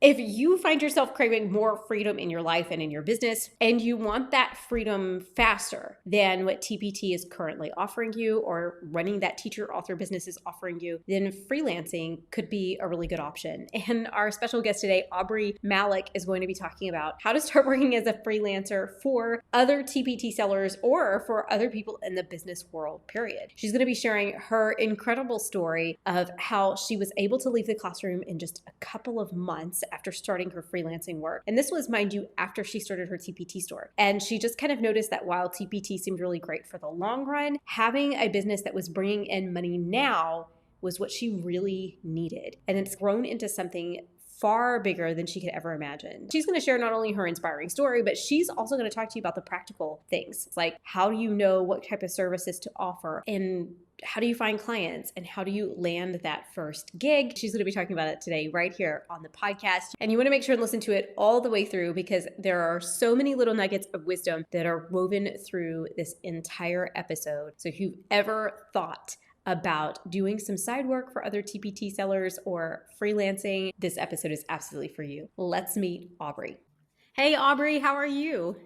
If you find yourself craving more freedom in your life and in your business, and you want that freedom faster than what TPT is currently offering you or running that teacher author business is offering you, then freelancing could be a really good option. And our special guest today, Aubree Malick, is going to be talking about how to start working as a freelancer for other TPT sellers or for other people in the business world, period. She's going to be sharing her incredible story of how she was able to leave the classroom in just a couple of months after starting her freelancing work. And this was, mind you, after she started her TPT store. And she just kind of noticed that while TPT seemed really great for the long run, having a business that was bringing in money now was what she really needed. And it's grown into something far bigger than she could ever imagine. She's going to share not only her inspiring story, but she's also going to talk to you about the practical things. Like, how do you know what type of services to offer? And how do you find clients? And how do you land that first gig? She's going to be talking about it today right here on the podcast. And you want to make sure and listen to it all the way through because there are so many little nuggets of wisdom that are woven through this entire episode. So if you've ever thought about doing some side work for other TPT sellers or freelancing, this episode is absolutely for you. Let's meet Aubree. Hey, Aubree, how are you?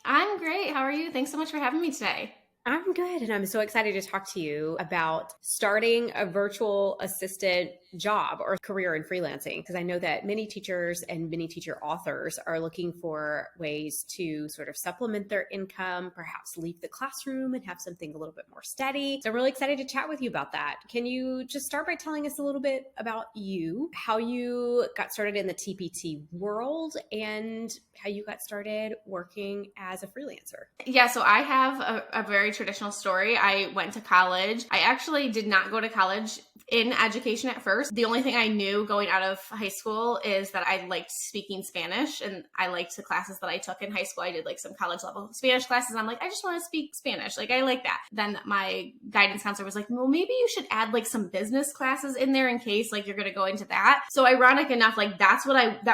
I'm great. How are you? Thanks so much for having me today. I'm good, and I'm so excited to talk to you about starting a virtual assistant job or career in freelancing, because I know that many teachers and many teacher authors are looking for ways to sort of supplement their income, perhaps leave the classroom and have something a little bit more steady. So I'm really excited to chat with you about that. Can you just start by telling us a little bit about you, how you got started in the TPT world, and how you got started working as a freelancer? Yeah, so I have a very traditional story. I went to college. I actually did not go to college in education at first. The only thing I knew going out of high school is that I liked speaking Spanish, and I liked the classes that I took in high school. I did like some college level Spanish classes. And I'm like, I just want to speak Spanish. Like, I like that. Then my guidance counselor was like, well, maybe you should add like some business classes in there in case like you're going to go into that. So ironic enough, like that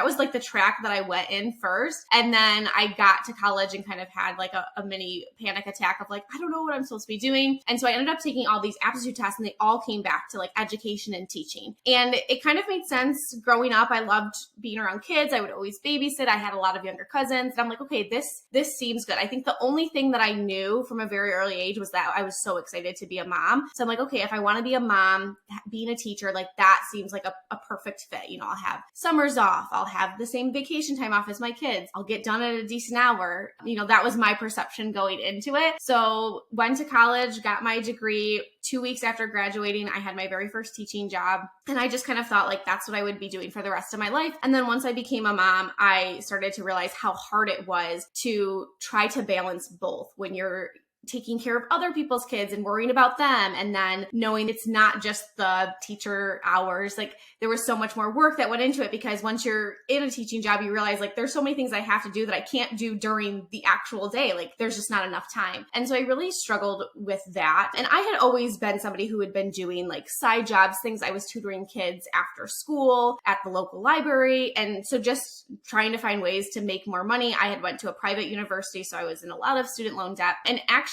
was like the track that I went in first. And then I got to college and kind of had like a mini panic attack of like, I don't know what I'm supposed to be doing. And so I ended up taking all these aptitude tests and they all came back to like education and teaching. And it kind of made sense. Growing up, I loved being around kids. I would always babysit. I had a lot of younger cousins. And I'm like, okay, this seems good. I think the only thing that I knew from a very early age was that I was so excited to be a mom. So I'm like, okay, if I want to be a mom, being a teacher, like that seems like a perfect fit. You know, I'll have summers off. I'll have the same vacation time off as my kids. I'll get done at a decent hour. You know, that was my perception going into it. So went to college, got my degree. 2 weeks after graduating, I had my very first teaching job. And I just kind of thought like that's what I would be doing for the rest of my life. And then once I became a mom, I started to realize how hard it was to try to balance both when you're taking care of other people's kids and worrying about them. And then knowing it's not just the teacher hours, like there was so much more work that went into it because once you're in a teaching job, you realize like there's so many things I have to do that I can't do during the actual day. Like there's just not enough time. And so I really struggled with that. And I had always been somebody who had been doing like side jobs, things I was tutoring kids after school at the local library. And so just trying to find ways to make more money. I had went to a private university, so I was in a lot of student loan debt. And actually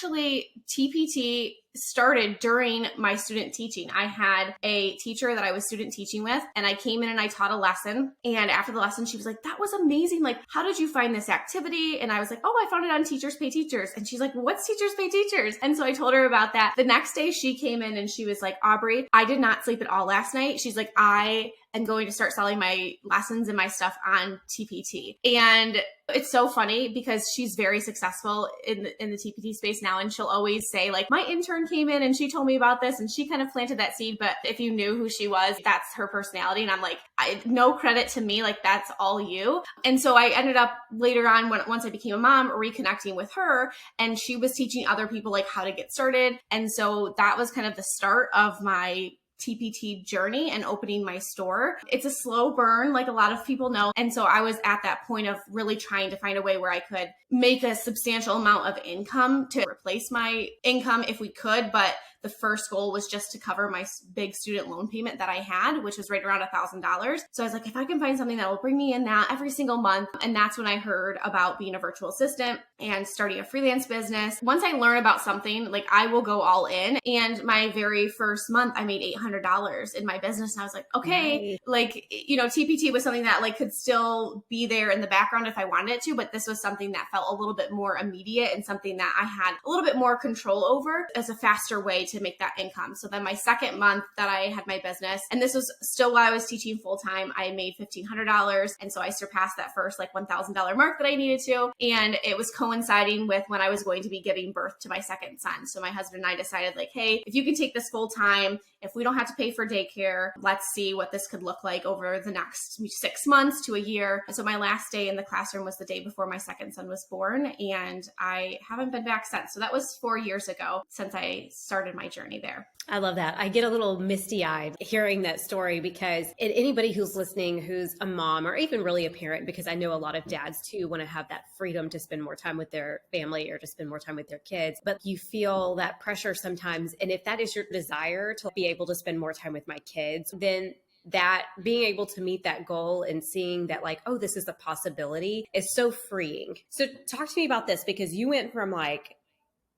TPT started during my student teaching. I had a teacher that I was student teaching with, and I came in and I taught a lesson. And after the lesson, she was like, that was amazing. Like, how did you find this activity? And I was like, oh, I found it on Teachers Pay Teachers. And she's like, well, what's Teachers Pay Teachers? And so I told her about that. The next day she came in and she was like, Aubree, I did not sleep at all last night. She's like, I am going to start selling my lessons and my stuff on TPT. And it's so funny because she's very successful in the TPT space now. And she'll always say like, my intern came in and she told me about this and she kind of planted that seed. But if you knew who she was, that's her personality. And I'm like, no credit to me. Like that's all you. And so I ended up later on once I became a mom, reconnecting with her, and she was teaching other people like how to get started. And so that was kind of the start of my TPT journey and opening my store. It's a slow burn, like a lot of people know. And so I was at that point of really trying to find a way where I could make a substantial amount of income to replace my income if we could, but the first goal was just to cover my big student loan payment that I had, which was right around $1,000. So I was like, if I can find something that will bring me in that every single month. And that's when I heard about being a virtual assistant and starting a freelance business. Once I learn about something, like I will go all in. And my very first month, I made $800 in my business. And I was like, okay, Nice. like, TPT was something that like could still be there in the background if I wanted it to, but this was something that felt a little bit more immediate and something that I had a little bit more control over as a faster way to make that income. So then my second month that I had my business, and this was still while I was teaching full time, I made $1,500. And so I surpassed that first like $1,000 mark that I needed to. And it was coinciding with when I was going to be giving birth to my second son. So my husband and I decided like, hey, if you can take this full time, if we don't have to pay for daycare, let's see what this could look like over the next 6 months to a year. And so my last day in the classroom was the day before my second son was born, and I haven't been back since. So that was 4 years ago since I started my journey there. I love that. I get a little misty-eyed hearing that story because anybody who's listening who's a mom or even really a parent, because I know a lot of dads too want to have that freedom to spend more time with their family or to spend more time with their kids, but you feel that pressure sometimes. And if that is your desire to be able to spend more time with my kids, then that being able to meet that goal and seeing that like, oh, this is a possibility is so freeing. So talk to me about this, because you went from like,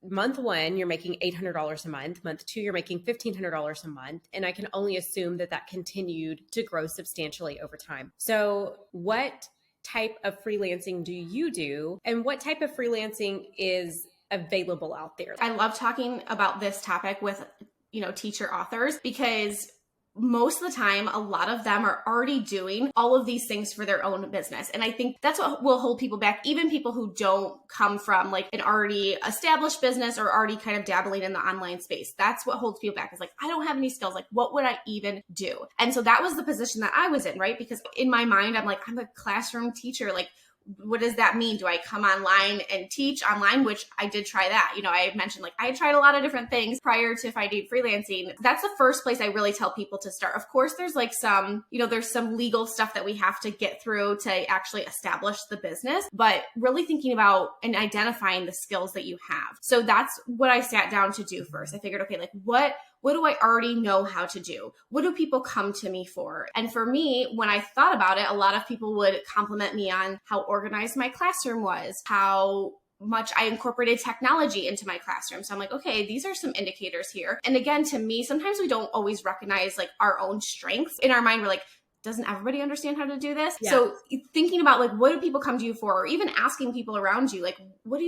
month one, you're making $800 a month. Month two, you're making $1,500 a month. And I can only assume that that continued to grow substantially over time. So what type of freelancing do you do? And what type of freelancing is available out there? I love talking about this topic with, teacher authors, because most of the time, a lot of them are already doing all of these things for their own business. And I think that's what will hold people back, even people who don't come from like an already established business or already kind of dabbling in the online space. That's what holds people back, is like, I don't have any skills. Like, what would I even do? And so that was the position that I was in, right? Because in my mind, I'm like, I'm a classroom teacher. Like, what does that mean? Do I come online and teach online? Which I did try that. I mentioned like I tried a lot of different things prior to finding freelancing. That's the first place I really tell people to start. Of course, there's like there's some legal stuff that we have to get through to actually establish the business, but really thinking about and identifying the skills that you have. So that's what I sat down to do first. I figured, okay, like what do I already know how to do? What do people come to me for? And for me, when I thought about it, a lot of people would compliment me on how organized my classroom was, how much I incorporated technology into my classroom. So I'm like, okay, these are some indicators here. And again, to me, sometimes we don't always recognize like our own strengths. In our mind, we're like, doesn't everybody understand how to do this? Yeah. So thinking about like, what do people come to you for? Or even asking people around you, like, what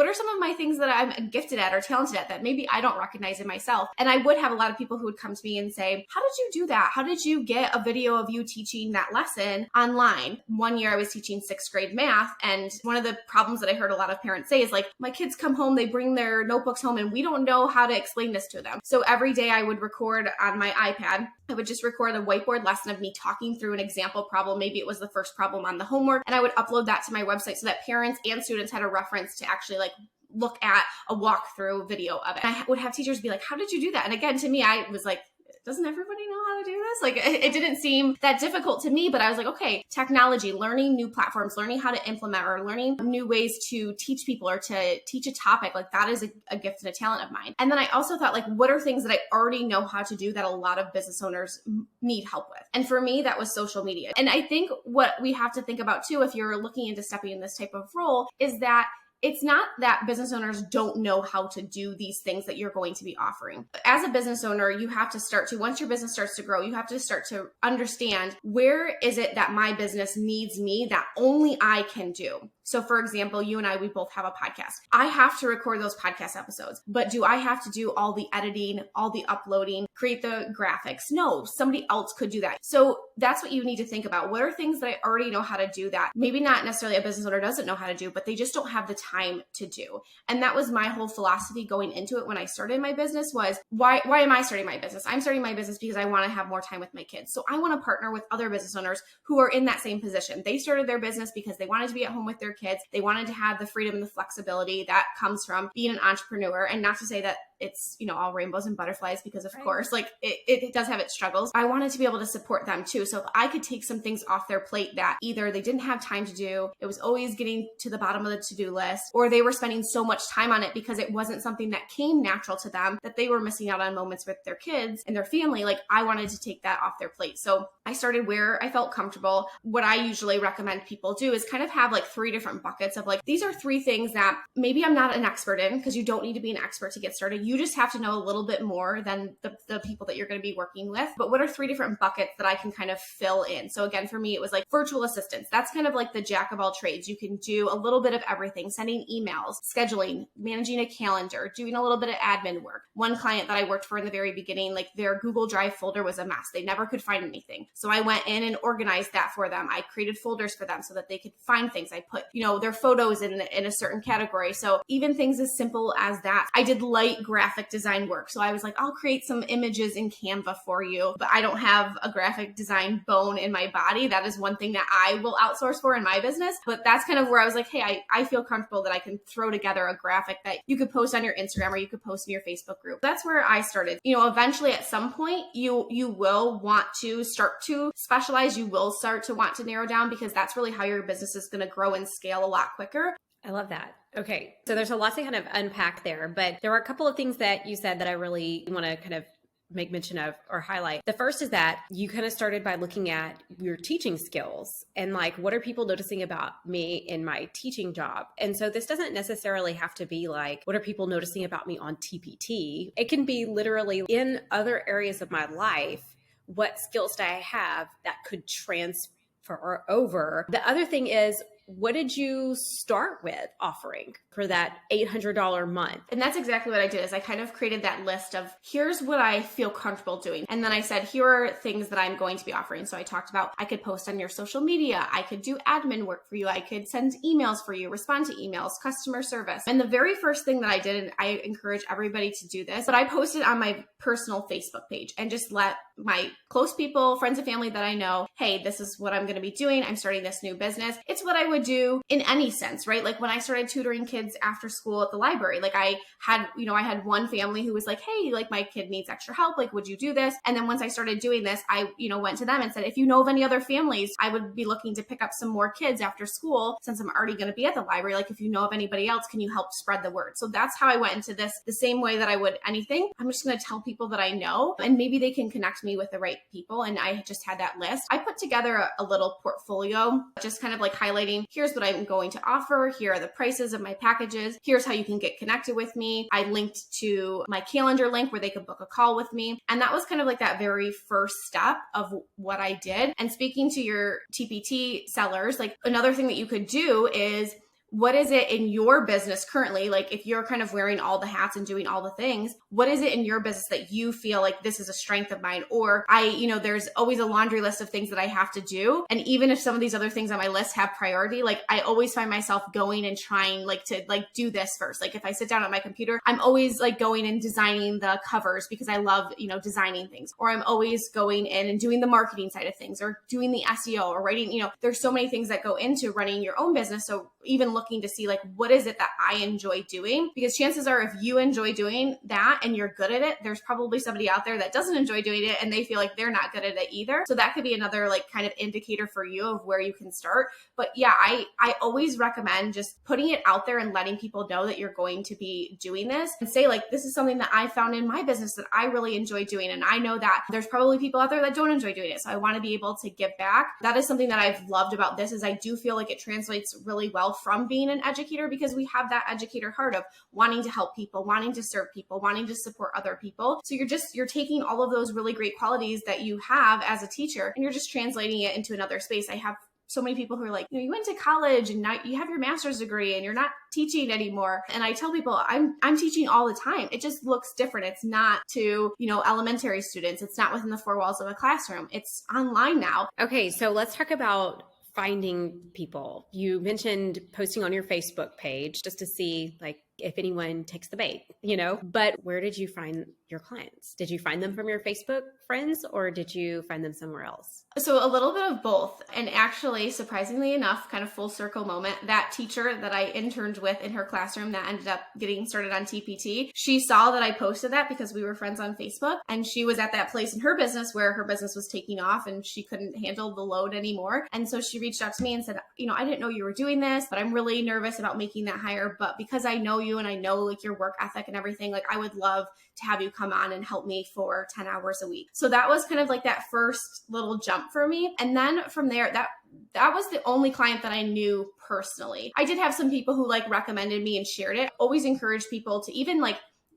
are some of my things that I'm gifted at or talented at that maybe I don't recognize in myself? And I would have a lot of people who would come to me and say, how did you do that? How did you get a video of you teaching that lesson online? One year I was teaching 6th grade math. And one of the problems that I heard a lot of parents say is like, my kids come home, they bring their notebooks home and we don't know how to explain this to them. So every day I would record on my iPad, I would just record a whiteboard lesson of me talking through an example problem. Maybe it was the first problem on the homework, and I would upload that to my website so that parents and students had a reference to actually like look at a walkthrough video of it. And I would have teachers be like, how did you do that? And again, to me, I was like, doesn't everybody know how to do this? Like it didn't seem that difficult to me, but I was like, okay, technology, learning new platforms, learning how to implement or learning new ways to teach people or to teach a topic, like that is a gift and a talent of mine. And then I also thought like, what are things that I already know how to do that a lot of business owners need help with? And for me, that was social media. And I think what we have to think about too, if you're looking into stepping in this type of role, is that it's not that business owners don't know how to do these things that you're going to be offering. As a business owner, you have to once your business starts to grow, you have to start to understand, where is it that my business needs me that only I can do? So for example, you and I, we both have a podcast. I have to record those podcast episodes, but do I have to do all the editing, all the uploading, create the graphics? No, somebody else could do that. So that's what you need to think about. What are things that I already know how to do that maybe not necessarily a business owner doesn't know how to do, but they just don't have the time to do? And that was my whole philosophy going into it when I started my business was, why am I starting my business? I'm starting my business because I want to have more time with my kids. So I want to partner with other business owners who are in that same position. They started their business because they wanted to be at home with their kids. They wanted to have the freedom and the flexibility that comes from being an entrepreneur. And not to say that it's, all rainbows and butterflies because of course, like it does have its struggles. I wanted to be able to support them too. So if I could take some things off their plate that either they didn't have time to do, it was always getting to the bottom of the to-do list, or they were spending so much time on it because it wasn't something that came natural to them, that they were missing out on moments with their kids and their family. Like I wanted to take that off their plate. So I started where I felt comfortable. What I usually recommend people do is kind of have like 3 different buckets of like, these are 3 things that maybe I'm not an expert in, because you don't need to be an expert to get started. You just have to know a little bit more than the people that you're going to be working with. But what are 3 different buckets that I can kind of fill in? So again, for me, it was like virtual assistants. That's kind of like the jack of all trades. You can do a little bit of everything, sending emails, scheduling, managing a calendar, doing a little bit of admin work. One client that I worked for in the very beginning, like their Google Drive folder was a mess. They never could find anything. So I went in and organized that for them. I created folders for them so that they could find things. I put, their photos in a certain category. So even things as simple as that. I did light graphic design work. So I was like, I'll create some images in Canva for you, but I don't have a graphic design bone in my body. That is one thing that I will outsource for in my business. But that's kind of where I was like, hey, I feel comfortable that I can throw together a graphic that you could post on your Instagram or you could post in your Facebook group. That's where I started. Eventually at some point, you will want to start to specialize. You will start to want to narrow down, because that's really how your business is going to grow and scale a lot quicker. I love that. Okay. So there's a lot to kind of unpack there, but there were a couple of things that you said that I really want to kind of make mention of or highlight. The first is that you kind of started by looking at your teaching skills and like, what are people noticing about me in my teaching job? And so this doesn't necessarily have to be like, what are people noticing about me on TPT? It can be literally in other areas of my life. What skills do I have that could transfer over? The other thing is, what did you start with offering for that $800 month? And that's exactly what I did, is I kind of created that list of here's what I feel comfortable doing. And then I said, here are things that I'm going to be offering. So I talked about, I could post on your social media. I could do admin work for you. I could send emails for you, respond to emails, customer service. And the very first thing that I did, and I encourage everybody to do this, but I posted on my personal Facebook page and just let my close people, friends and family that I know, hey, this is what I'm going to be doing. I'm starting this new business. It's what I would do in any sense, right? Like when I started tutoring kids after school at the library, like I had one family who was like, hey, like my kid needs extra help. Like, would you do this? And then once I started doing this, I, went to them and said, if you know of any other families, I would be looking to pick up some more kids after school since I'm already going to be at the library. Like if you know of anybody else, can you help spread the word? So that's how I went into this the same way that I would anything. I'm just going to tell people that I know, and maybe they can connect me with the right people. And I just had that list. I put together a little portfolio, just kind of like highlighting, here's what I'm going to offer. Here are the prices of my packages. Here's how you can get connected with me. I linked to my calendar link where they could book a call with me. And that was kind of like that very first step of what I did. And speaking to your TPT sellers, like another thing that you could do is, what is it in your business currently? Like if you're kind of wearing all the hats and doing all the things, what is it in your business that you feel like this is a strength of mine? Or there's always a laundry list of things that I have to do. And even if some of these other things on my list have priority, like I always find myself going and trying to do this first. Like if I sit down at my computer, I'm always like going and designing the covers because I love, designing things. Or I'm always going in and doing the marketing side of things, or doing the SEO, or writing, there's so many things that go into running your own business. So even looking to see like, what is it that I enjoy doing? Because chances are if you enjoy doing that and you're good at it, there's probably somebody out there that doesn't enjoy doing it and they feel like they're not good at it either. So that could be another like kind of indicator for you of where you can start. But yeah, I always recommend just putting it out there and letting people know that you're going to be doing this, and say like, this is something that I found in my business that I really enjoy doing. And I know that there's probably people out there that don't enjoy doing it. So I want to be able to give back. That is something that I've loved about this, is I do feel like it translates really well from being an educator, because we have that educator heart of wanting to help people, wanting to serve people, wanting to support other people. So you're taking all of those really great qualities that you have as a teacher and you're just translating it into another space. I have so many people who are like, you went to college and now you have your master's degree and you're not teaching anymore. And I tell people I'm teaching all the time. It just looks different. It's not to, elementary students. It's not within the 4 walls of a classroom. It's online now. Okay. So let's talk about finding people. You mentioned posting on your Facebook page just to see like if anyone takes the bait, you know? But where did you find your clients? Did you find them from your Facebook friends or did you find them somewhere else? So a little bit of both. And actually, surprisingly enough, kind of full circle moment, that teacher that I interned with in her classroom that ended up getting started on TPT, she saw that I posted that because we were friends on Facebook. And she was at that place in her business where her business was taking off and she couldn't handle the load anymore. And so she reached out to me and said, I didn't know you were doing this, but I'm really nervous about making that hire. But because I know you and I know like your work ethic and everything, like I would love to have you come on and help me for 10 hours a week. So that was kind of like that first little jump for me. And then from there, that was the only client that I knew personally. I did have some people who like recommended me and shared it. Always encourage people to even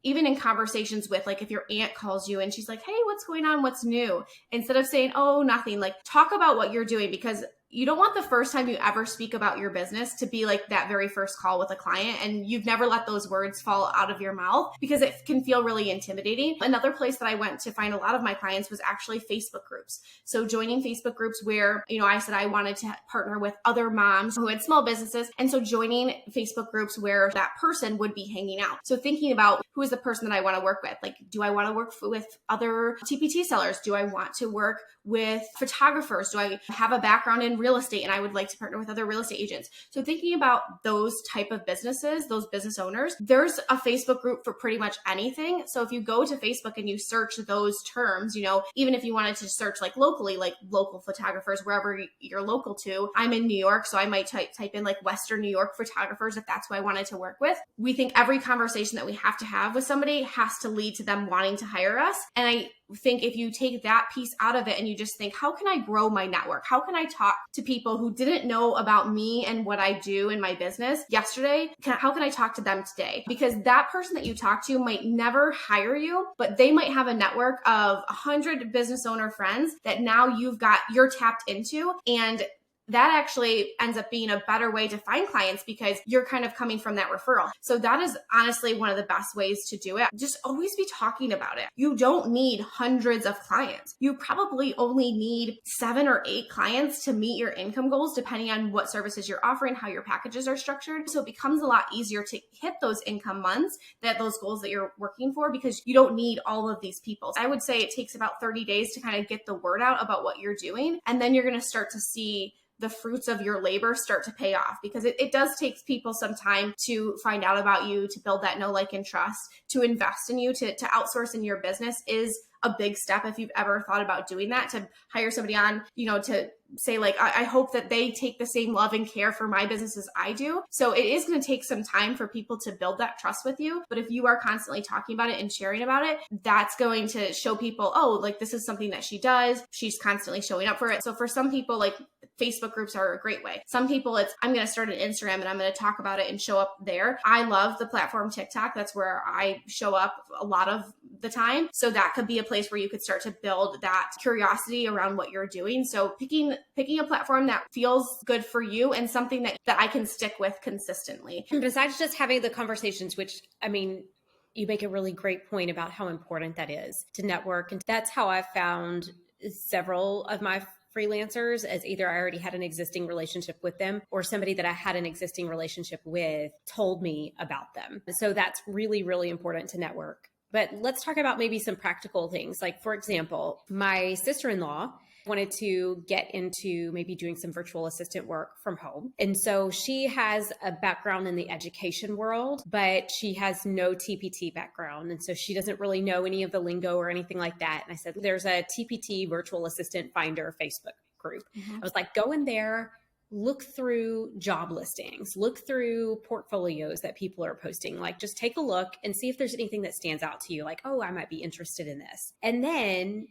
in conversations with, like, if your aunt calls you and she's like, hey, what's going on? What's new? Instead of saying, oh, nothing, like talk about what you're doing, because you don't want the first time you ever speak about your business to be like that very first call with a client and you've never let those words fall out of your mouth because it can feel really intimidating. Another place that I went to find a lot of my clients was actually Facebook groups. So joining Facebook groups where, I said I wanted to partner with other moms who had small businesses. And so joining Facebook groups where that person would be hanging out. So thinking about who is the person that I want to work with? Like, do I want to work with other TPT sellers? Do I want to work with photographers? Do I have a background in real estate and I would like to partner with other real estate agents? So thinking about those type of businesses, those business owners, there's a Facebook group for pretty much anything. So if you go to Facebook and you search those terms, even if you wanted to search like locally, like local photographers, wherever you're local to, I'm in New York, so I might type in like Western New York photographers if that's who I wanted to work with. We think every conversation that we have to have with somebody has to lead to them wanting to hire us. And I think if you take that piece out of it and you just think, how can I grow my network? How can I talk to people who didn't know about me and what I do in my business yesterday? How can I talk to them today? Because that person that you talk to might never hire you, but they might have a network of 100 business owner friends that now you're tapped into. And that actually ends up being a better way to find clients because you're kind of coming from that referral. So that is honestly one of the best ways to do it. Just always be talking about it. You don't need hundreds of clients. You probably only need 7 or 8 clients to meet your income goals, depending on what services you're offering, how your packages are structured. So it becomes a lot easier to hit those income months, those goals that you're working for, because you don't need all of these people. I would say it takes about 30 days to kind of get the word out about what you're doing. And then you're going to start to see the fruits of your labor start to pay off, because it does take people some time to find out about you, to build that know, like, and trust, to invest in you, to outsource in your business is a big step. If you've ever thought about doing that, to hire somebody on, to say like, I hope that they take the same love and care for my business as I do. So it is going to take some time for people to build that trust with you. But if you are constantly talking about it and sharing about it, that's going to show people, oh, like this is something that she does. She's constantly showing up for it. So for some people, like Facebook groups are a great way. Some people I'm going to start an Instagram and I'm going to talk about it and show up there. I love the platform TikTok. That's where I show up a lot of the time. So that could be a place where you could start to build that curiosity around what you're doing. So picking a platform that feels good for you and something that I can stick with consistently. And besides just having the conversations, which, I mean, you make a really great point about how important that is to network. And that's how I found several of my freelancers, as either I already had an existing relationship with them or somebody that I had an existing relationship with told me about them. So that's really, really important to network. But let's talk about maybe some practical things. Like, for example, my sister-in-law wanted to get into maybe doing some virtual assistant work from home. And so she has a background in the education world, but she has no TPT background. And so she doesn't really know any of the lingo or anything like that. And I said, there's a TPT virtual assistant finder Facebook group. I was like, go in there, look through job listings, look through portfolios that people are posting, like just take a look and see if there's anything that stands out to you. Like, oh, I might be interested in this. And then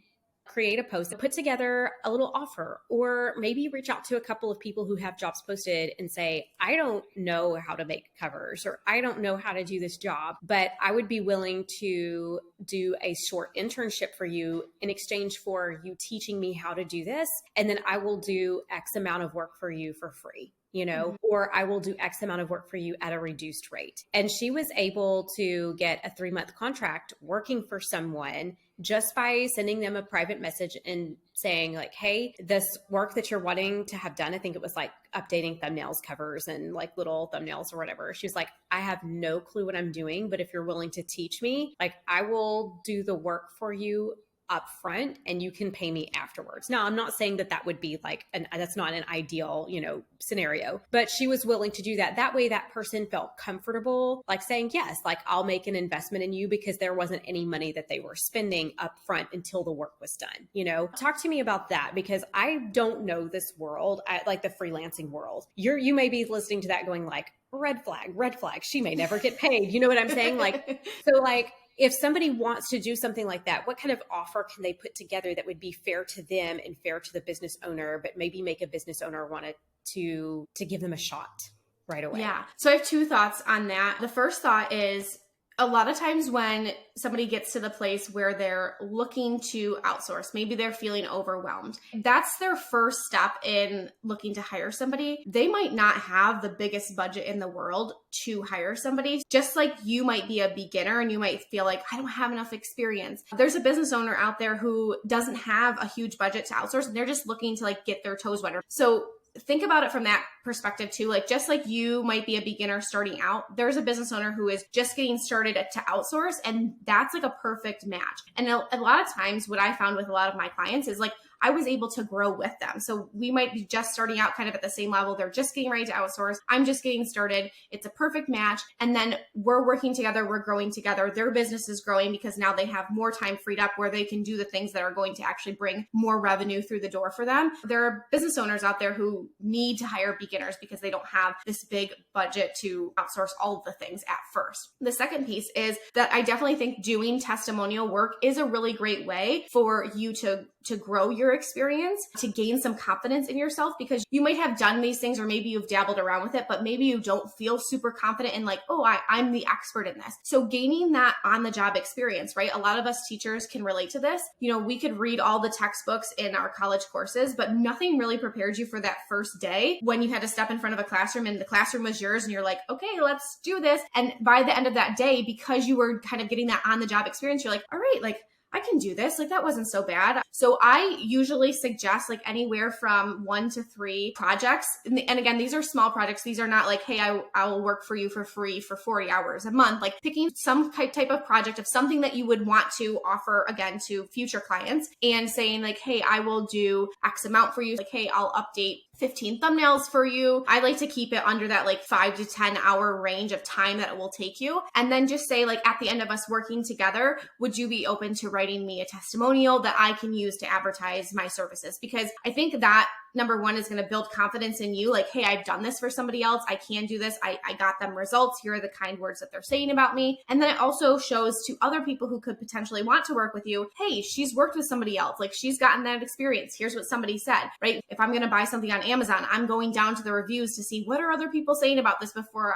create a post, put together a little offer, or maybe reach out to a couple of people who have jobs posted and say, I don't know how to make covers, or I don't know how to do this job, but I would be willing to do a short internship for you in exchange for you teaching me how to do this. And then I will do X amount of work for you for free. Or I will do X amount of work for you at a reduced rate. And she was able to get a 3-month contract working for someone just by sending them a private message and saying like, hey, this work that you're wanting to have done, I think it was like updating thumbnails covers and like little thumbnails or whatever. She was like, I have no clue what I'm doing, but if you're willing to teach me, like I will do the work for you up front and you can pay me afterwards. Now, I'm not saying that that would be like that's not an ideal, scenario, but she was willing to do that. That way that person felt comfortable, like saying, yes, like I'll make an investment in you because there wasn't any money that they were spending up front until the work was done. Talk to me about that because I don't know this world, like the freelancing world. You may be listening to that going like, red flag, she may never get paid. You know what I'm saying? If somebody wants to do something like that, what kind of offer can they put together that would be fair to them and fair to the business owner, but maybe make a business owner want to give them a shot right away? Yeah. So I have two thoughts on that. The first thought is a lot of times when somebody gets to the place where they're looking to outsource, maybe they're feeling overwhelmed. That's their first step in looking to hire somebody. They might not have the biggest budget in the world to hire somebody. Just like you might be a beginner and you might feel like, I don't have enough experience. There's a business owner out there who doesn't have a huge budget to outsource and they're just looking to like get their toes wet. So think about it from that perspective too. Like just like you might be a beginner starting out, there's a business owner who is just getting started to outsource, and that's like a perfect match. And a lot of times what I found with a lot of my clients is like I was able to grow with them. So we might be just starting out kind of at the same level. They're just getting ready to outsource. I'm just getting started. It's a perfect match. And then we're working together. We're growing together. Their business is growing because now they have more time freed up where they can do the things that are going to actually bring more revenue through the door for them. There are business owners out there who need to hire beginners because they don't have this big budget to outsource all of the things at first. The second piece is that I definitely think doing testimonial work is a really great way for you to grow your experience, to gain some confidence in yourself, because you might have done these things or maybe you've dabbled around with it, but maybe you don't feel super confident in like, oh, I'm the expert in this. So gaining that on the job experience, right? A lot of us teachers can relate to this. We could read all the textbooks in our college courses, but nothing really prepares you for that first day when you had to step in front of a classroom and the classroom was yours and you're like, okay, let's do this. And by the end of that day, because you were kind of getting that on the job experience, you're like, all right, like I can do this. Like that wasn't so bad. So I usually suggest like anywhere from 1 to 3 projects. And again, these are small projects. These are not like, hey, I will work for you for free for 40 hours a month. Like picking some type of project of something that you would want to offer again to future clients and saying like, hey, I will do X amount for you. Like, hey, I'll update 15 thumbnails for you. I like to keep it under that like 5 to 10 hour range of time that it will take you. And then just say like at the end of us working together, would you be open to writing me a testimonial that I can use to advertise my services? Because I think that number one is going to build confidence in you. Like, hey, I've done this for somebody else. I can do this. I got them results. Here are the kind words that they're saying about me. And then it also shows to other people who could potentially want to work with you, hey, she's worked with somebody else. Like she's gotten that experience. Here's what somebody said, right? If I'm going to buy something on Amazon, I'm going down to the reviews to see what are other people saying about this before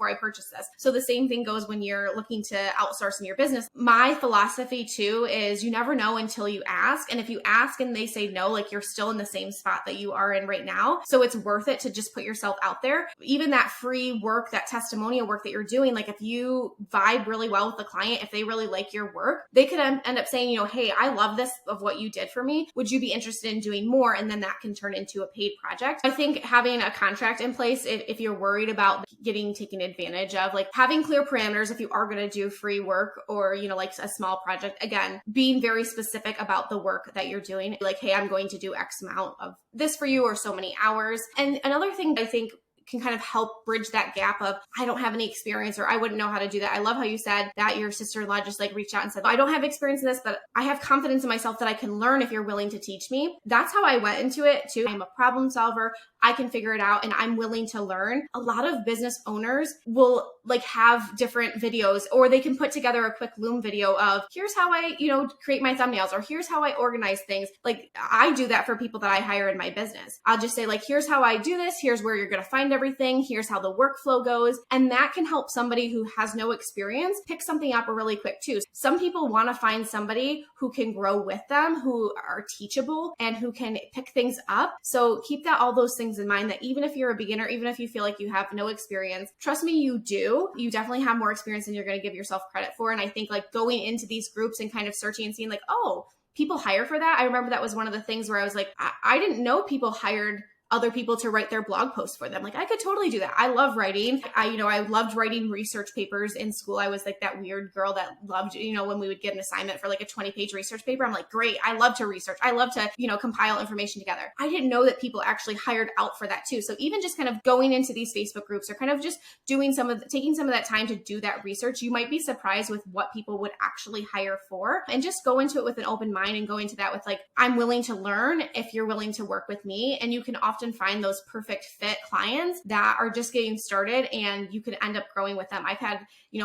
I purchase this. So the same thing goes when you're looking to outsource in your business. My philosophy too is you never know until you ask. And if you ask and they say no, like you're still in the same spot that you are in right now. So it's worth it to just put yourself out there. Even that free work, that testimonial work that you're doing, like if you vibe really well with the client, if they really like your work, they could end up saying, hey, I love this of what you did for me. Would you be interested in doing more? And then that can turn into a paid project. I think having a contract in place, if you're worried about getting taken advantage of, like having clear parameters, if you are going to do free work or, like a small project, again, being very specific about the work that you're doing. Like, hey, I'm going to do X amount of this for you or so many hours. And another thing I think can kind of help bridge that gap of, I don't have any experience or I wouldn't know how to do that. I love how you said that your sister-in-law just like reached out and said, I don't have experience in this, but I have confidence in myself that I can learn if you're willing to teach me. That's how I went into it too. I'm a problem solver. I can figure it out and I'm willing to learn. A lot of business owners will like have different videos, or they can put together a quick Loom video of here's how I, create my thumbnails, or here's how I organize things. Like I do that for people that I hire in my business. I'll just say like, here's how I do this. Here's where you're going to find everything. Here's how the workflow goes. And that can help somebody who has no experience pick something up really quick too. Some people want to find somebody who can grow with them, who are teachable and who can pick things up. So keep all those things in mind, that even if you're a beginner, even if you feel like you have no experience, trust me, you do. You definitely have more experience than you're going to give yourself credit for. And I think like going into these groups and kind of searching and seeing like, oh, people hire for that. I remember that was one of the things where I was like, I didn't know people hired other people to write their blog posts for them. Like I could totally do that. I love writing. I loved writing research papers in school. I was like that weird girl that loved, when we would get an assignment for like a 20-page research paper, I'm like, great. I love to research. I love to, compile information together. I didn't know that people actually hired out for that too. So even just kind of going into these Facebook groups or kind of just taking some of that time to do that research, you might be surprised with what people would actually hire for, and just go into it with an open mind and go into that with like, I'm willing to learn if you're willing to work with me. And you can often find those perfect fit clients that are just getting started, and you can end up growing with them. I've had,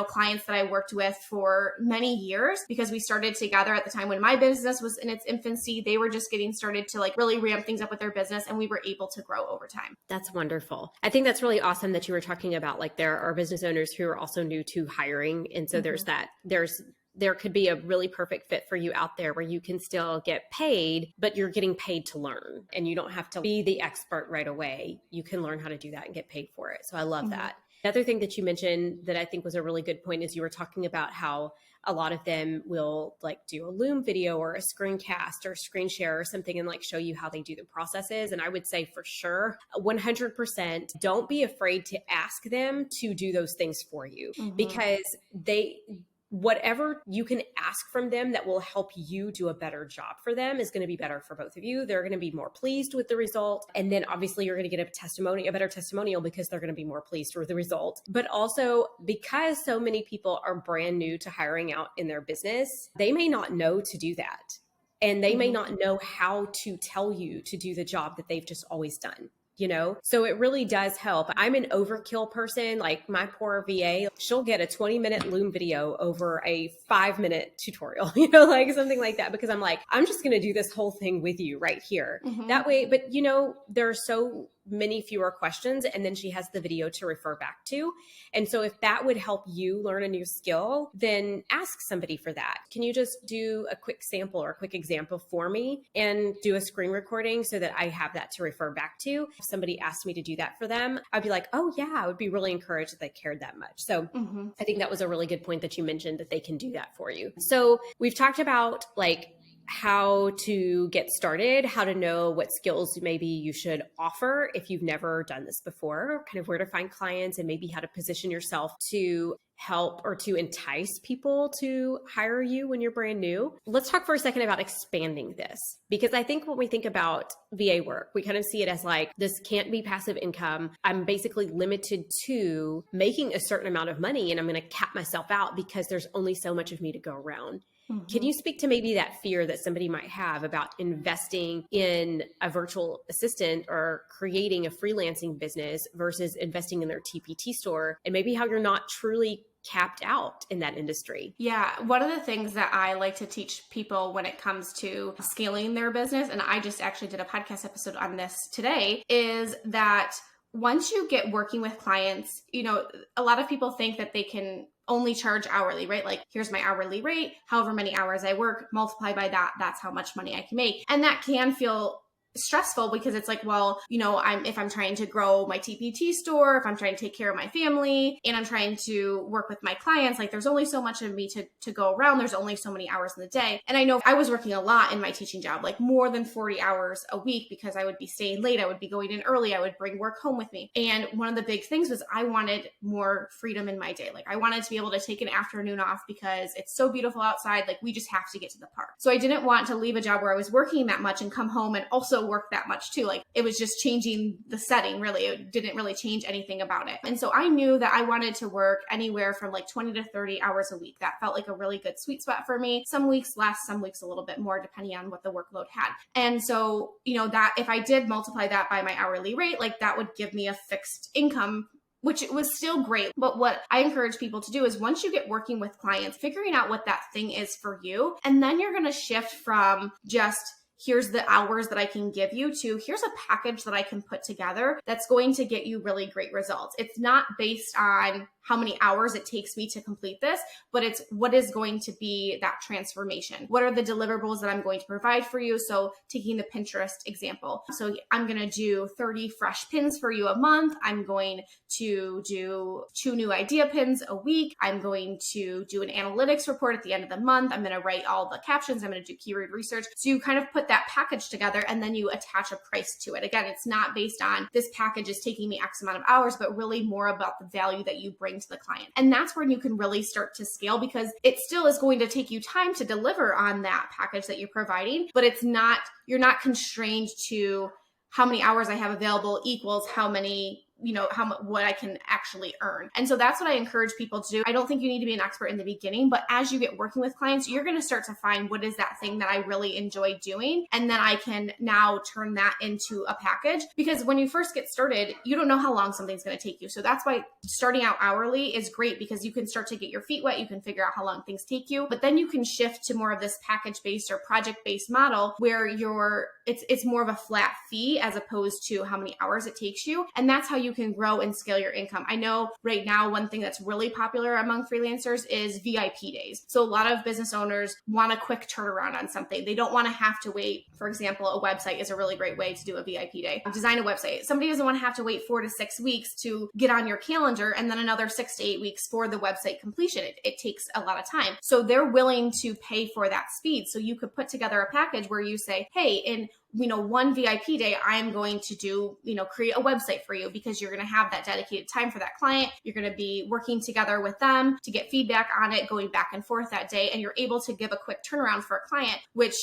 clients that I worked with for many years because we started together at the time when my business was in its infancy. They were just getting started to like really ramp things up with their business, and we were able to grow over time. That's wonderful. I think that's really awesome that you were talking about like there are business owners who are also new to hiring. And so there could be a really perfect fit for you out there where you can still get paid, but you're getting paid to learn, and you don't have to be the expert right away. You can learn how to do that and get paid for it. So I love that. The other thing that you mentioned that I think was a really good point is you were talking about how a lot of them will like do a Loom video or a screencast or screen share or something and like show you how they do the processes. And I would say for sure, 100%, don't be afraid to ask them to do those things for you, because whatever you can ask from them that will help you do a better job for them is going to be better for both of you. They're going to be more pleased with the result. And then obviously you're going to get a better testimonial because they're going to be more pleased with the result. But also because so many people are brand new to hiring out in their business, they may not know to do that. And they may not know how to tell you to do the job that they've just always done. So it really does help. I'm an overkill person. Like my poor VA, she'll get a 20-minute Loom video over a 5-minute tutorial, like something like that, because I'm like, I'm just going to do this whole thing with you right here. That way, but there are so many fewer questions, and then she has the video to refer back to. And so if that would help you learn a new skill, then ask somebody for that. Can you just do a quick sample or a quick example for me and do a screen recording so that I have that to refer back to? If somebody asked me to do that for them, I'd be like, oh yeah, I would be really encouraged if they cared that much. So I think that was a really good point that you mentioned, that they can do that for you. So we've talked about like how to get started, how to know what skills maybe you should offer if you've never done this before, kind of where to find clients, and maybe how to position yourself to help or to entice people to hire you when you're brand new. Let's talk for a second about expanding this, because I think when we think about VA work, we kind of see it as like, this can't be passive income. I'm basically limited to making a certain amount of money, and I'm going to cap myself out because there's only so much of me to go around. Can you speak to maybe that fear that somebody might have about investing in a virtual assistant or creating a freelancing business versus investing in their TPT store, and maybe how you're not truly capped out in that industry? Yeah. One of the things that I like to teach people when it comes to scaling their business, and I just actually did a podcast episode on this today, is that once you get working with clients, a lot of people think that they can only charge hourly, right? Like, here's my hourly rate, however many hours I work, multiply by that, that's how much money I can make. And that can feel stressful because it's like, well, if I'm trying to grow my TPT store, if I'm trying to take care of my family, and I'm trying to work with my clients, like there's only so much of me to go around. There's only so many hours in the day. And I know I was working a lot in my teaching job, like more than 40 hours a week, because I would be staying late. I would be going in early. I would bring work home with me. And one of the big things was I wanted more freedom in my day. Like I wanted to be able to take an afternoon off because it's so beautiful outside. Like we just have to get to the park. So I didn't want to leave a job where I was working that much and come home and also work that much too. Like it was just changing the setting, really. It didn't really change anything about it. And so I knew that I wanted to work anywhere from like 20 to 30 hours a week. That felt like a really good sweet spot for me. Some weeks less, some weeks a little bit more, depending on what the workload had. And so, that if I did multiply that by my hourly rate, like that would give me a fixed income, which was still great. But what I encourage people to do is once you get working with clients, figuring out what that thing is for you, and then you're going to shift from just here's the hours that I can give you, to here's a package that I can put together that's going to get you really great results. It's not based on how many hours it takes me to complete this, but it's what is going to be that transformation. What are the deliverables that I'm going to provide for you? So taking the Pinterest example. So I'm going to do 30 fresh pins for you a month. I'm going to do 2 new idea pins a week. I'm going to do an analytics report at the end of the month. I'm going to write all the captions. I'm going to do keyword research. So you kind of put that package together and then you attach a price to it. Again, it's not based on this package is taking me X amount of hours, but really more about the value that you bring to the client. And that's when you can really start to scale, because it still is going to take you time to deliver on that package that you're providing, but you're not constrained to how many hours I have available equals how many, what I can actually earn. And so that's what I encourage people to do. I don't think you need to be an expert in the beginning, but as you get working with clients, you're going to start to find what is that thing that I really enjoy doing. And then I can now turn that into a package, because when you first get started, you don't know how long something's going to take you. So that's why starting out hourly is great, because you can start to get your feet wet. You can figure out how long things take you, but then you can shift to more of this package-based or project-based model where it's more of a flat fee as opposed to how many hours it takes you. And that's how you can grow and scale your income. I know right now, one thing that's really popular among freelancers is VIP days. So a lot of business owners want a quick turnaround on something. They don't want to have to wait. For example, a website is a really great way to do a VIP day. Design a website. Somebody doesn't want to have to wait 4 to 6 weeks to get on your calendar and then another 6 to 8 weeks for the website completion. It takes a lot of time. So they're willing to pay for that speed. So you could put together a package where you say, hey, in one VIP day, I'm going to do, create a website for you, because you're going to have that dedicated time for that client. You're going to be working together with them to get feedback on it, going back and forth that day. And you're able to give a quick turnaround for a client, which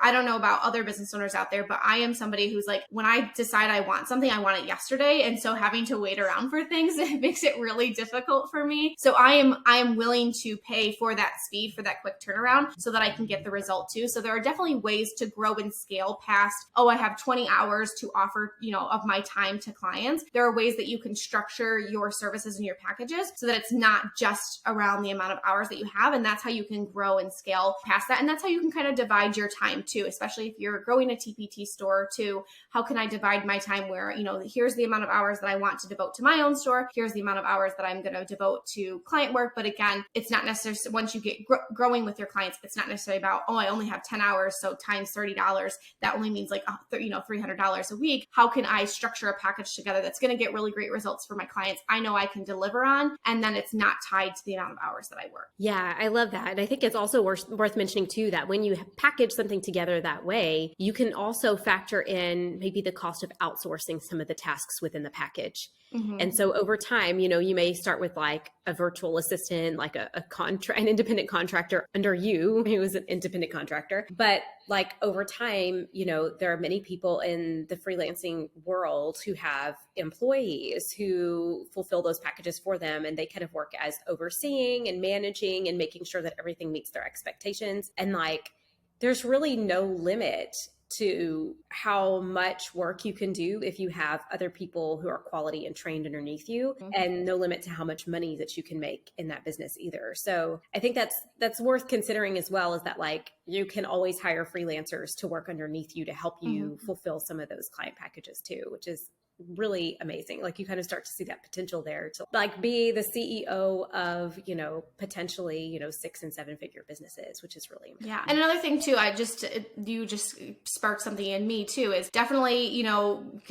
I don't know about other business owners out there, but I am somebody who's like, when I decide I want something, I want it yesterday. And so having to wait around for things, it makes it really difficult for me. So I am willing to pay for that speed, for that quick turnaround, so that I can get the result too. So there are definitely ways to grow and scale past, I have 20 hours to offer, of my time to clients. There are ways that you can structure your services and your packages so that it's not just around the amount of hours that you have. And that's how you can grow and scale past that. And that's how you can kind of divide your time too, especially if you're growing a TPT store too. How can I divide my time where, here's the amount of hours that I want to devote to my own store. Here's the amount of hours that I'm going to devote to client work. But again, it's not necessarily, once you get growing with your clients, it's not necessarily about, I only have 10 hours. So times $30, that only means like, $300 a week. How can I structure a package together that's going to get really great results for my clients? I know I can deliver on, and then it's not tied to the amount of hours that I work. Yeah, I love that. And I think it's also worth mentioning too, that when you package something together that way, you can also factor in maybe the cost of outsourcing some of the tasks within the package. Mm-hmm. And so over time, you may start with like a virtual assistant, like an independent contractor under you who is an independent contractor. But like over time, there are many people in the freelancing world who have employees who fulfill those packages for them. And they kind of work as overseeing and managing and making sure that everything meets their expectations. And like, there's really no limit to how much work you can do if you have other people who are quality and trained underneath you, mm-hmm. and no limit to how much money that you can make in that business either. So I think that's worth considering as well, is that like you can always hire freelancers to work underneath you to help you mm-hmm. fulfill some of those client packages too, which is really amazing. Like you kind of start to see that potential there to like be the CEO of, potentially, 6 and 7 figure businesses, which is really amazing. Yeah. And another thing too, you just sparked something in me too, is definitely,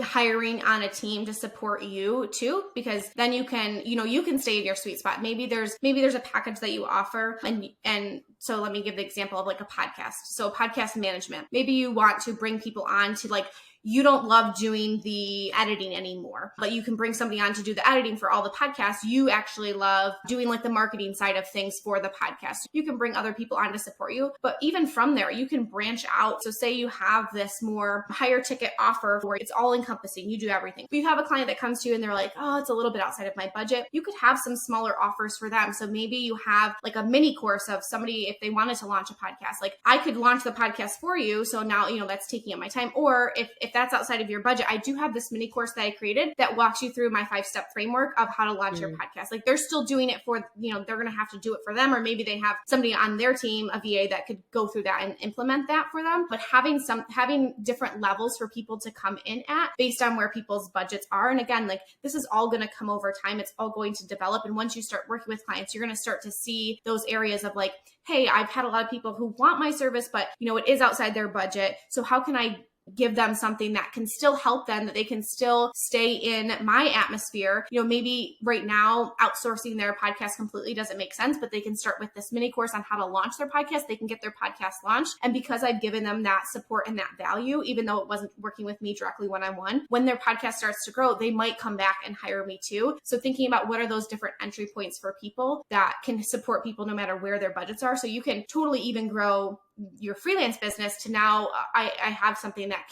hiring on a team to support you too, because then you can stay in your sweet spot. Maybe there's a package that you offer, and so let me give the example of like a podcast. So podcast management, maybe you want to bring people on to like, you don't love doing the editing anymore, but you can bring somebody on to do the editing for all the podcasts. You actually love doing like the marketing side of things for the podcast. You can bring other people on to support you, but even from there, you can branch out. So say you have this more higher ticket offer where it's all encompassing, you do everything. If you have a client that comes to you and they're like, it's a little bit outside of my budget, you could have some smaller offers for them. So maybe you have like a mini course of somebody, if they wanted to launch a podcast, like I could launch the podcast for you. So now, that's taking up my time. Or if that's outside of your budget, I do have this mini course that I created that walks you through my 5-step framework of how to launch your podcast. Like they're still doing it for, they're going to have to do it for them, or maybe they have somebody on their team, a VA, that could go through that and implement that for them. But having different levels for people to come in at based on where people's budgets are. And again, like this is all going to come over time. It's all going to develop. And once you start working with clients, you're going to start to see those areas of like, hey, I've had a lot of people who want my service, but it is outside their budget. So how can I give them something that can still help them, that they can still stay in my atmosphere? Maybe right now outsourcing their podcast completely doesn't make sense, but they can start with this mini course on how to launch their podcast. They can get their podcast launched. And because I've given them that support and that value, even though it wasn't working with me directly one-on-one, when their podcast starts to grow, they might come back and hire me too. So thinking about what are those different entry points for people that can support people no matter where their budgets are. So you can totally even grow your freelance business to now I have something that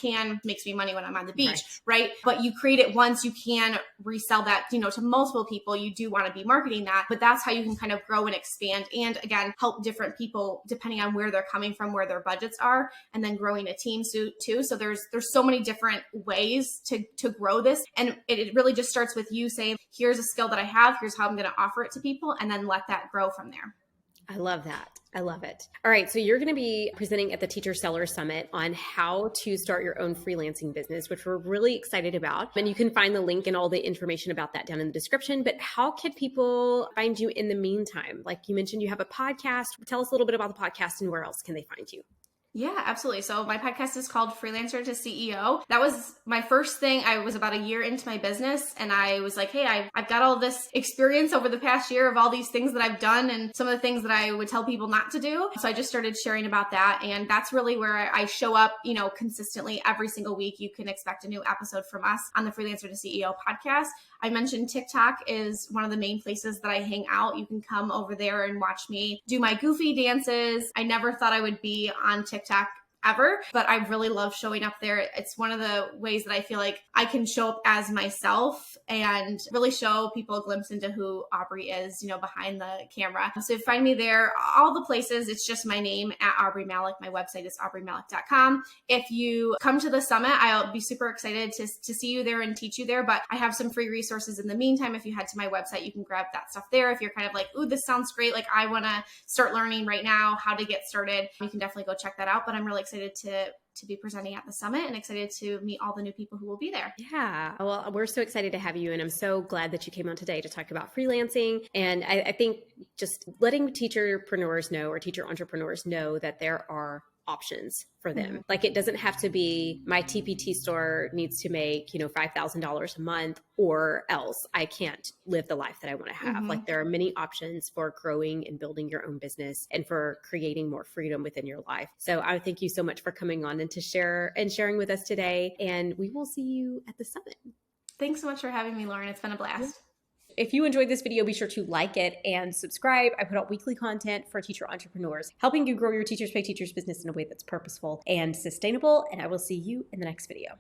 makes me money when I'm on the beach, right? But you create it once, you can resell that, to multiple people. You do want to be marketing that, but that's how you can kind of grow and expand. And again, help different people depending on where they're coming from, where their budgets are, and then growing a team too. So there's so many different ways to grow this. And it really just starts with you saying, here's a skill that I have, here's how I'm going to offer it to people, and then let that grow from there. I love that. I love it. All right. So you're going to be presenting at the Teacher Seller Summit on how to start your own freelancing business, which we're really excited about. And you can find the link and all the information about that down in the description. But how can people find you in the meantime? Like you mentioned, you have a podcast. Tell us a little bit about the podcast and where else can they find you? Yeah, absolutely. So my podcast is called Freelancer to CEO. That was my first thing. I was about a year into my business and I was like, hey, I've got all this experience over the past year of all these things that I've done and some of the things that I would tell people not to do. So I just started sharing about that. And that's really where I show up, consistently every single week. You can expect a new episode from us on the Freelancer to CEO podcast. I mentioned TikTok is one of the main places that I hang out. You can come over there and watch me do my goofy dances. I never thought I would be on TikTok ever, but I really love showing up there. It's one of the ways that I feel like I can show up as myself and really show people a glimpse into who Aubree is, behind the camera. So find me there, all the places. It's just my name at Aubree Malick. My website is aubreemalick.com. If you come to the summit, I'll be super excited to see you there and teach you there, but I have some free resources in the meantime. If you head to my website, you can grab that stuff there. If you're kind of like, ooh, this sounds great, like I want to start learning right now how to get started, you can definitely go check that out. But I'm really excited to be presenting at the summit and excited to meet all the new people who will be there. Yeah. Well, we're so excited to have you. And I'm so glad that you came on today to talk about freelancing. And I think just letting teacherpreneurs know or teacher entrepreneurs know that there are options for them. Mm-hmm. Like it doesn't have to be my TPT store needs to make, $5,000 a month or else I can't live the life that I want to have. Mm-hmm. Like there are many options for growing and building your own business and for creating more freedom within your life. So I thank you so much for coming on and sharing with us today. And we will see you at the summit. Thanks so much for having me, Lauren. It's been a blast. Yeah. If you enjoyed this video, be sure to like it and subscribe. I put out weekly content for teacher entrepreneurs, helping you grow your Teachers Pay Teachers business in a way that's purposeful and sustainable. And I will see you in the next video.